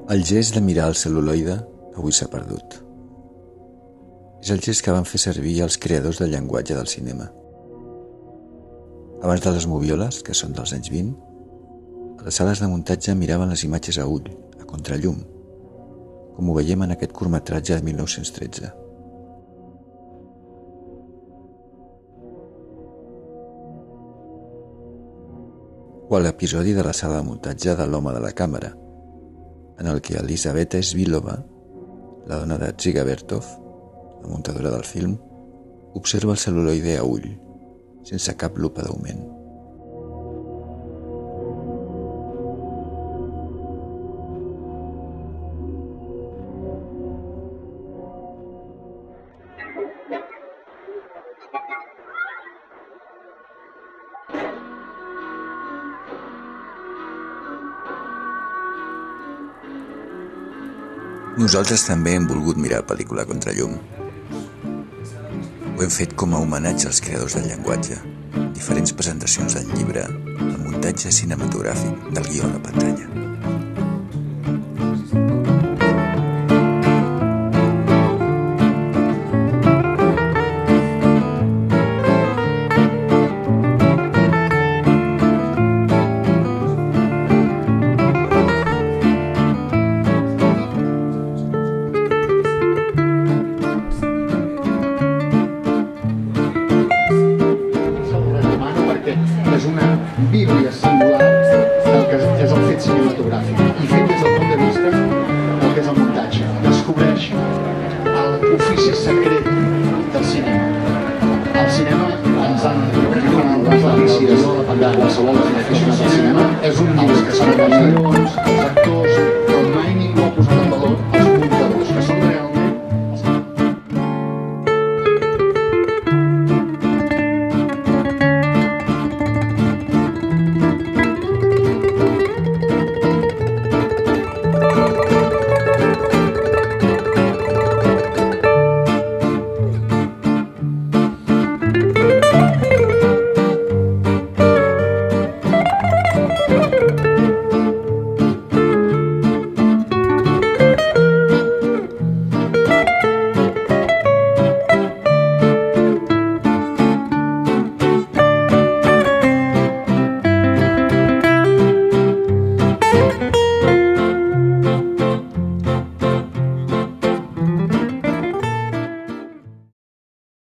El gest de mirar el cel·luloide avui s'ha perdut. És el gest que van fer servir els creadors del llenguatge del cinema. Abans de les movioles, que són dels anys 20, a les sales de muntatge miraven les imatges a ull, a contrallum, com ho veiem en aquest curtmetratge de 1913. O a l'episodi de la sala de muntatge de l'home de la càmera, en el que Elisabeta Svilova, la dona de Dziga Vertov, la muntadora del film, observa el cel·luloide a ull, sense cap lupa d'augment. Nosaltres també hem volgut mirar pel·lícula a contrallum. Ho hem fet com a homenatge als creadors del llenguatge, diferents presentacions del llibre, el muntatge cinematogràfic del guió a la pantalla. És una bíblia singular del que és el fet cinematogràfic i fet des del punt de vista del que és el muntatge. Descobreix l'ofici secret del cinema. El cinema ens han donat les delícies de qualsevol aficionat al cinema. És un llibre que s'ha de